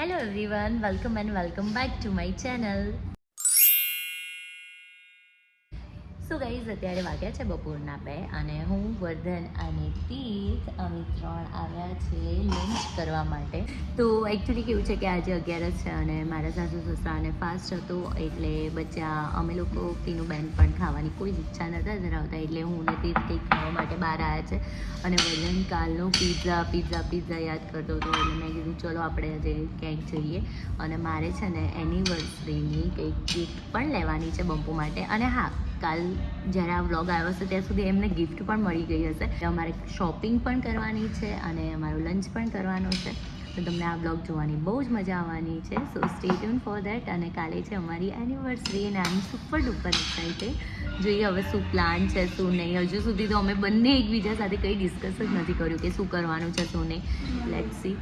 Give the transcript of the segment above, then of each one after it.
Hello everyone, welcome and welcome back to my channel. So guys અત્યારે વાગ્યા છે બપોરના 2 અને હું વર્ધન અને તીર્થ અમે 3 આવ્યા છે લંચ કરવા માટે. તો એકચ્યુઅલી કેવું છે કે આજે 11 છે અને મારા સાસુ સસરાને ફાસ્ટ હતો એટલે બચ્ચા અમે લોકો પીનું બેન પણ ખાવાની કોઈ જ ઈચ્છા નહોતા ધરાવતા એટલે હું ને તીર્થ કંઈક ખાવા માટે બહાર આવ્યા છે અને વર્ધન કાલનો પિઝા યાદ કરતો હતો એટલે મેં કીધું ચલો આપણે આજે ક્યાંક જઈએ અને મારે છે ને એનિવર્સરીની કંઈક ગિફ્ટ પણ લેવાની છે બંપુ માટે. અને હા, કાલ જ્યારે આ વ્લોગ આવ્યો હશે ત્યાં સુધી એમને ગિફ્ટ પણ મળી ગઈ હશે. અમારે શોપિંગ પણ કરવાની છે અને અમારો લંચ પણ કરવાનો છે. તો તમને આ વ્લોગ જોવાની બહુ જ મજા આવવાની છે. સો સ્ટે ટ્યુન ફોર ધેટ. અને કાલે છે અમારી એનિવર્સરી અને આઈ એમ સુપર ડુપર એક્સાઇટેડ. જોઈએ હવે શું પ્લાન છે શું નહીં. હજુ સુધી તો અમે બંને એકબીજા સાથે કંઈ ડિસ્કસ જ નથી કર્યું કે શું કરવાનું છે શું નહીં. લેટ્સ સી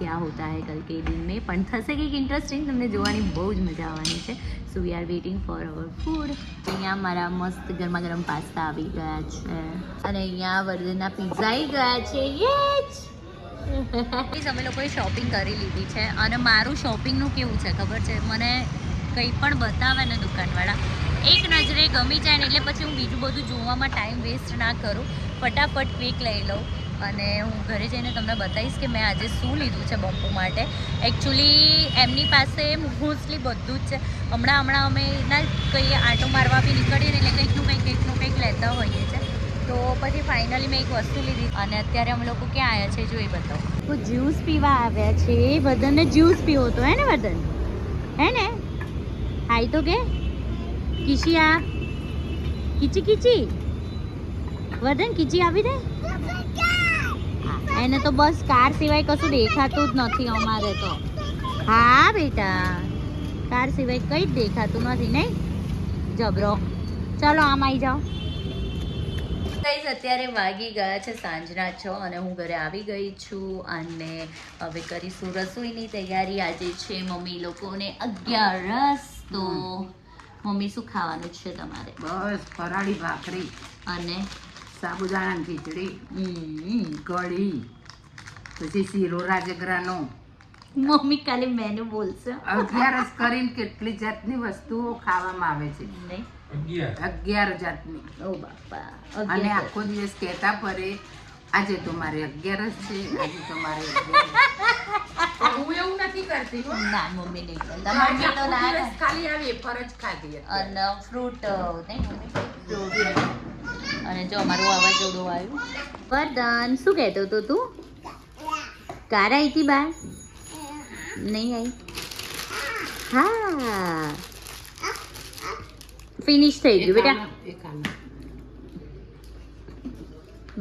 क्या होता है कल के दिन में. પણ થશે કંઈક ઇન્ટરેસ્ટિંગ, તમને જોવાની બહુ જ મજા આવવાની છે. So we are waiting for our food. અહીંયા મારા મસ્ત ગરમા ગરમ પાસ્તા આવી ગયા છે અને અહીંયા વર્ધનના પિઝા આવી ગયા છે. યે અમે લોકોએ શોપિંગ કરી લીધી છે અને મારું શોપિંગનું કેવું છે ખબર છે, મને કંઈ પણ બતાવે ને દુકાનવાળા એક નજરે ગમી જાય ને એટલે પછી હું બીજું બધું જોવામાં ટાઈમ વેસ્ટ ના કરું, ફટાફટ ક્વિક લઈ લઉં અને હું ઘરે જઈને તમને બતાવીશ કે મેં આજે શું લીધું છે બંપુ માટે. એકચ્યુઅલી એમની પાસે મોસ્ટલી બધું જ છે. હમણાં અમે એના કંઈ આંટો મારવા બી નીકળીએ ને એટલે કંઈકનું કંઈક લેતા હોઈએ છે. તો પછી ફાઇનલી મેં એક વસ્તુ લીધી અને અત્યારે અમે લોકો ક્યાં આવ્યા છે જો એ બતાવો. તો જ્યુસ પીવા આવ્યા છે. વર્ધનને જ્યુસ પીવો તો હે ને વર્ધન, હે ને? હાય તો કે કિશિયા કીચી વર્ધન કીચી આવી દે. એને તો બસ કાર સિવાય કશું દેખાતું જ નથી અમારે તો. હા બેટા, કાર સિવાય કંઈ જ દેખાતું નથી નહીં જબરો. ચાલો આમ આવી જાઓ. ગાઈઝ અત્યારે વાગી ગયા છે સાંજના 6 અને હું ઘરે આવી ગઈ છું અને હવે કરીશું રસોઈની તૈયારી. આજે છે મમ્મી લોકોને 11. તો મમ્મી શું ખાવાનું છે તમારે? બસ ફરાળી ભાખરી અને સાબુદાણાની ખીચડી, કઢી, પછી શીરો રાજગરાનો. મમ્મી કાલે મેનુ બોલશે. 11 કરીને કેટલી જાતની વસ્તુઓ ખાવામાં આવે છે. નહીં 11 જાતની. ઓ બાપા. અને આખો દિવસ કહેતા ફરે આજે તો મારે 11 છે, આજે તો મારે 11. હું એવું નથી કરતી હો. ના મમ્મી નહીં કરતા. મમ્મી તો ના કરે. ખાલી આવી ફરજ ખાધી અને ફ્રૂટ નહીં મમ્મી ફ્રૂટ. અને જો અમારું વાવાઝોડું આવ્યું. વર્ધન શું કહેતો હતો તું? કાર આવી હતી બહાર? નહીં આવી? હા ફિનિશ થઈ ગયું બેટા.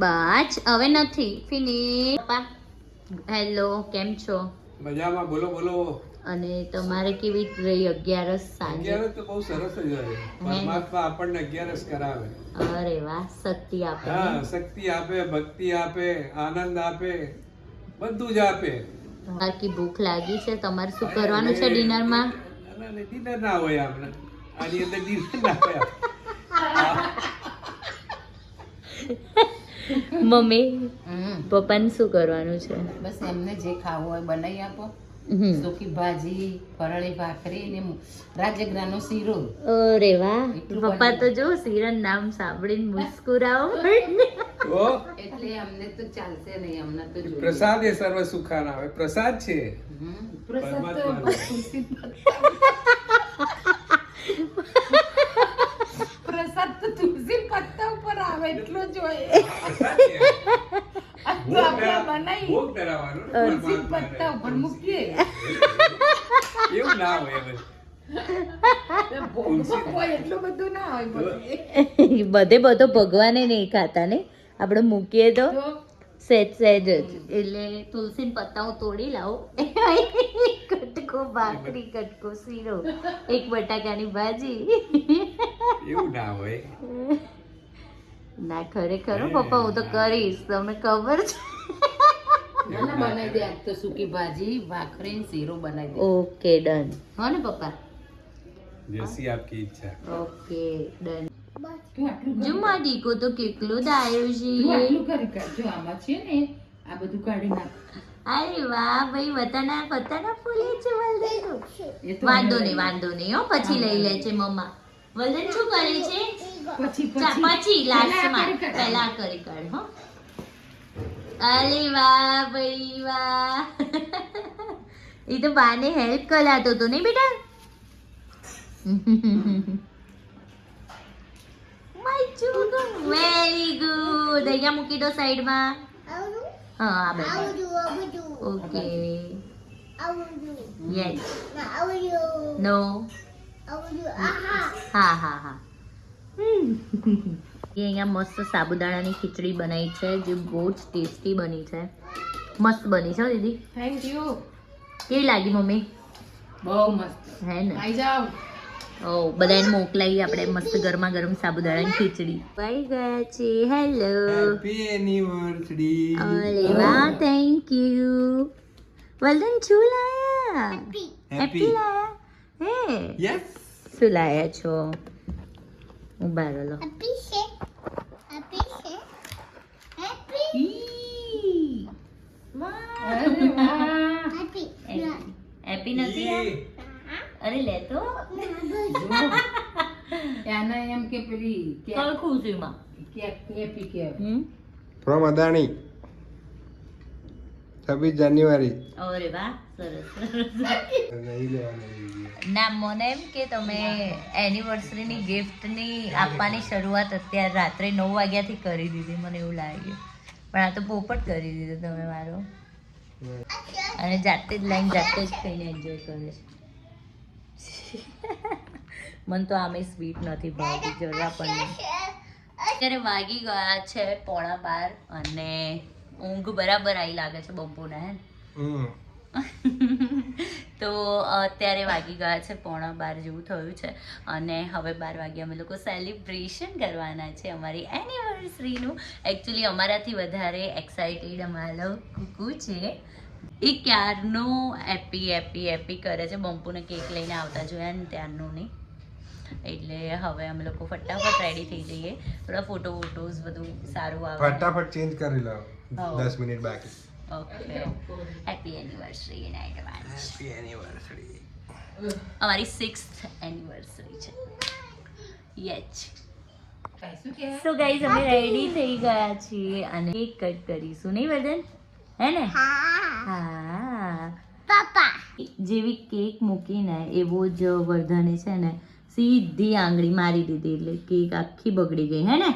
બસ હવે નથી ફિનિશ. પપ્પા હેલો, કેમ છો? મજામાં. બોલો બોલો. અને તમારે કેવી રહી 11 સાંજે? 11 તો બહુ સરસ જ હોય. પરમાત્મા આપણને 11 કરાવે. અરે વાહ, શક્તિ આપે. હા, શક્તિ આપે, ભક્તિ આપે, આનંદ આપે, બધું જ આપે. બાકી ભૂખ લાગી છે. તમારે શું કરવાનું છે ડિનરમાં? ડિનર ના હોય આપણે આની અંદર ડિનર ના હોય. મમ્મી પપ્પાને શું કરવાનું છે? બસ એમને જે ખાવું હોય બનાવી આપો. સૂકી ભાજી, ફરાળી ભાખરી ને રાજગરાનો શીરો. અરે વાહ, પપ્પા તો જો શીરણ નામ સાંભળીને મુસ્કુરાવો. તો એટલે અમને તો ચાલશે નહીં, અમને તો જોઈએ. પ્રસાદ એ સર્વ સુખાના હોય. પ્રસાદ છે પ્રસાદ તો પરમાત્માનો. બસ ખુશી પ્રસાદ તો તુલસી પત્તા ઉપર આવે એટલો જ હોય. પ્રસાદ છે. તો આપણે બનાવી ભોગ ધરાવવાનો ને તુલસી પરમાત્માને. પત્તા ઉપર મૂકીએ. એવું ના હોય હવે. ભોગમાં કોઈ એટલું બધું ના હોય પછી. બધો ભગવાને નહીં ખાતા ને, આપણે મૂકીએ તો તો સહેજ જ. એટલે તુલસી પત્તાઓ તોડી લાવો. કટકો ભાખરી, કટકો શીરો, એક બટાકાની ભાજી. એવું ના હોય. ના ખરેખર હો પપ્પા, હું તો કરીશ, તમને ખબર છે. મને બનાવી દે આજ તો સૂકી ભાજી, ભાખરી ને શીરો બનાવી દે. Okay done. હો ને પપ્પા? જैसी आपकी इच्छा. Okay done. તું આટલું જો મારો દીકો તો કેટલો ડાયો તું છે. આટલું કરી કાઢ. જો આમાં છે ને આ બધું કાઢી નાખ. અરે વાહ ભાઈ વતાના ફૂલે છે વલદન એ તો વાંધો નહીં હો પછી લઈ લે છે મમ્મા વલદન શું કરે છે પછી લાસ્ટમાં પહેલા કરી કાઢ હો અરે વાહ ભાઈ વાહ એ તો બાને હેલ્પ કરાતો તો નહીં બેટા માય ચુગુ વેરી ગુડ અહીંયા મૂકી દો સાઈડમાં હા આ બધું ઓકે યસ નો હા હા હા એ અહીંયા મસ્ત સાબુદાણાની ખીચડી બનાવી છે જે બહુ જ ટેસ્ટી બની છે મસ્ત બની છે હો દીદી થેન્ક યુ કેવી લાગી મમ્મી બહુ મસ્ત હે ને આઈ જાઓ ઓ બધાને મોકલાવી આપણે મસ્ત ગરમા ગરમ સાબુદાણાની ખીચડી પાઈ ગયા છે હેલો હેપી એનિવર્સરી અરે વાહ થેન્ક યુ વલદન શું લાયા હેપી લાયા હે યસ શું લાયા છો ઉભા રહો ઈ, વાહ. અરે વાહ હેપી નથી આ? અરે લે તો એના એમ કે પેલી કઈ ખુશીમાં કેપી કે ફ્રોમ અદાણી 26 જાન્યુઆરી અરે વાહ સરસ ના મને એમ કે તમે એનિવર્સરીની ગિફ્ટની આપવાની શરૂઆત અત્યારે રાત્રે 9 વાગ્યાથી કરી દીધી મને એવું લાગ્યું પણ આ તો પોપટ કરી દીધું તમે મારો અને જાતે જ લાઈન જાતે જ ખાઈને એન્જોય કરે છે મને તો આમે સ્વીટ નથી ભાવતી જરા પણ નહીં અત્યારે વાગી ગયા છે 11:15 અને ઊંઘ બરાબર આવી લાગે છે બપોરના હે ને? તો અત્યારે વાગી ગયા છે 11:15 જેવું થયું છે અને હવે 12 વાગે અમે લોકો સેલિબ્રેશન કરવાના છે અમારી એનિવર્સરીનું એકચ્યુઅલી અમારાથી વધારે એક્સાઇટેડ અમારો કુકુ છે એ ક્યારનો એપી એપી એપી કરે છે બમ્પુને કેક લઈને આવતા જોયા ને ત્યારનું નહીં એટલે હવે અમે લોકો ફટાફટ રેડી થઈ જઈએ થોડા ફોટોઝ બધું સારું આવે ફટાફટ ચેન્જ કરી લો હા. 10 મિનિટ બાકી okay happy anniversary in advance happy anniversary અમારી 6th એનિવર્સરી છે યસ શું કે સો ગાઈઝ અમે રેડી થઈ ગયા છીએ અને કેક કટ કરીશું નહીં વદન હે ને હા પાપા જેવી કેક મૂકીને એવો જ વર્ધને છે ને સીધી આંગળી મારી દીધી એટલે કેક આખી બગડી ગઈ હે ને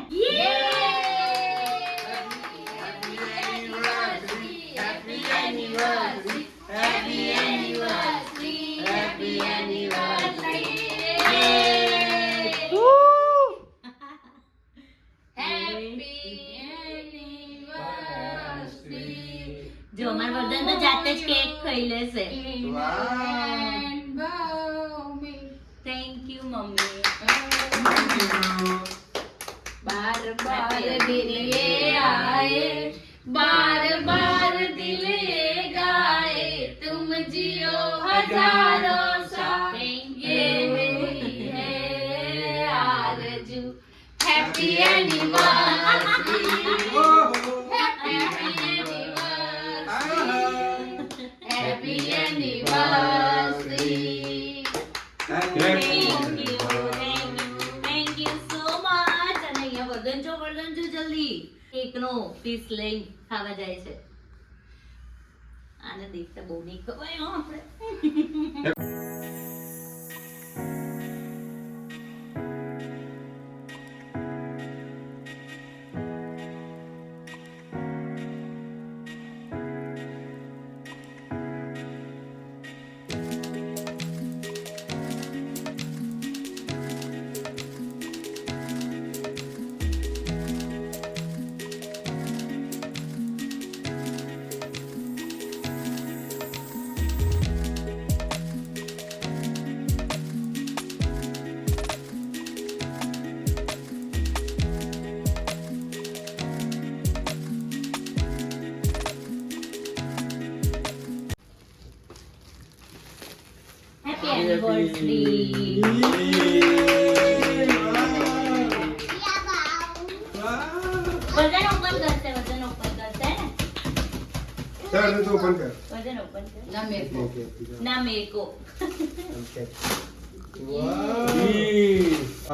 જો અમાર વર્ધન તો જાતે જ કેક ખાઈ લેશે થેન્ક યુ મમ્મી बार बार दिल ये आए बार बार दिल ये गाए तुम जियो हजारों साल ये मेरी है आरज़ू happy anniversary happy anniversary thank you so much અને અહીંયા વર્ધન જો જલ્દી કેકનો પીસ લઈ ખાવા જાય છે આને દેખતા બહુ નહીં ખવાય હો આપણે હેપી એનિવર્સરી વજન ઓપન કરશે ને ચાલ તું ઓપન કર વર્ધન ઓપન કર. ના મેં કહું. ના મેરે કો. આ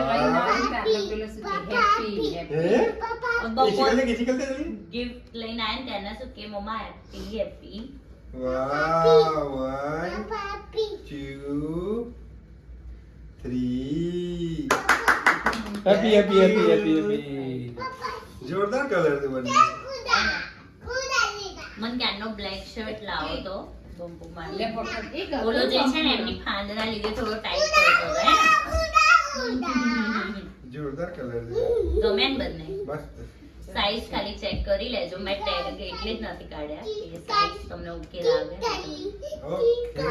ભાઈ આપણે પેલું શું કે happy, happy. બપોર किसी करते ગિફ્ટ લઈને આયા ને ત્યારના શું કે મમ્મા હેપી હેપી. वाह 1 2 3 happy happy happy happy happy जोरदार कलर थे बनी મને ક્યારનો બ્લેક શર્ટ લાવો તો બંપુ લે મારે. પકડ. એક હતો ઓલો જે છે ને એમની ફાંદના લીધે થોડો ટાઈટ પડતો હતો હે. जोरदार कलर थे ગમે ને બંને. मस्त સાઈઝ ખાલી ચેક કરી લેજો. મેં ટેગ એટલે જ નથી કાઢ્યા કે સાઈઝ તમને ઉકેલ આવે. Okay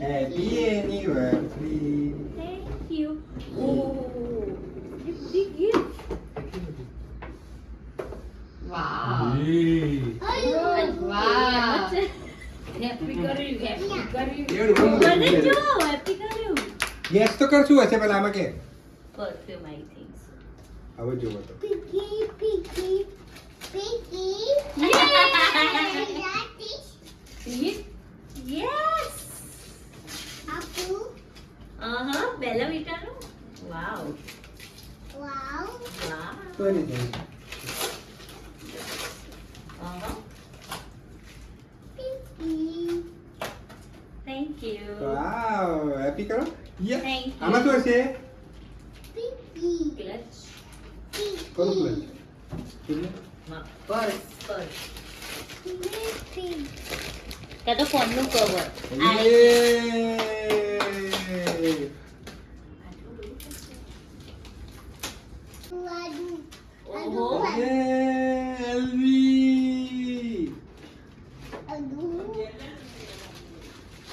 happy anniversary Thank you. Big gift. વાવ. વાહ. Happy કર્યું, happy કર્યું. મને જો happy કર્યું. ગેસ તો કર શું હશે પેલા આમાં કે Perfume I think so. હવે જોવો તો Yes. Bella Vita નું. Wow. Wow. કોઈ નહીં Thank you. વાવ હેપી કરો યસ Thank you. આમાં શું હશે Clutch. કરું પ્લેન બસ. Purse. કાં તો ફોન નું કવર. ઓહો. એલવી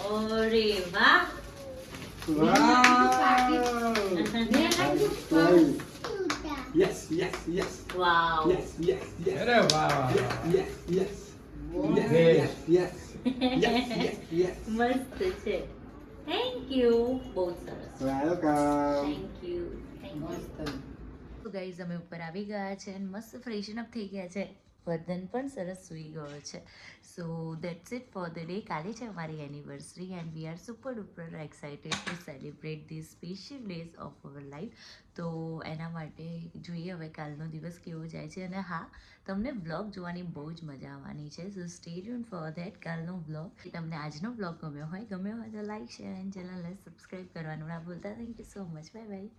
અરે વાહ. યસ યસ યસ વાવ. યસ યસ યસ अरे वाह वाह वाह. યસ યસ યસ યસ મસ્ત છે. Thank you. બહુ સરસ. Welcome thank you. મસ્ત. તો ગાઈઝ અમે ઉપર આવી ગયા છે અને મસ્ત ફ્રેશન અપ થઈ ગયા છે. વર્ધન પણ સરસ સૂઈ ગયો છે. સો that's it for the day. કાલે છે અમારી anniversary and we are super duper excited to celebrate this special days of our life. તો એના માટે જોઈએ હવે કાલનો દિવસ કેવો જાય છે. અને હા, તમને વ્લોગ જોવાની બહુ જ મજા આવવાની છે. સો સ્ટે ટ્યુન ફોર ધેટ. કાલનો વ્લોગ તમને આજનો વ્લોગ ગમ્યો હોય તો લાઈક શેર એન્ડ ચેનલને સબસ્ક્રાઈબ કરવાનું ના ભૂલતા. Thank you so much. Bye bye.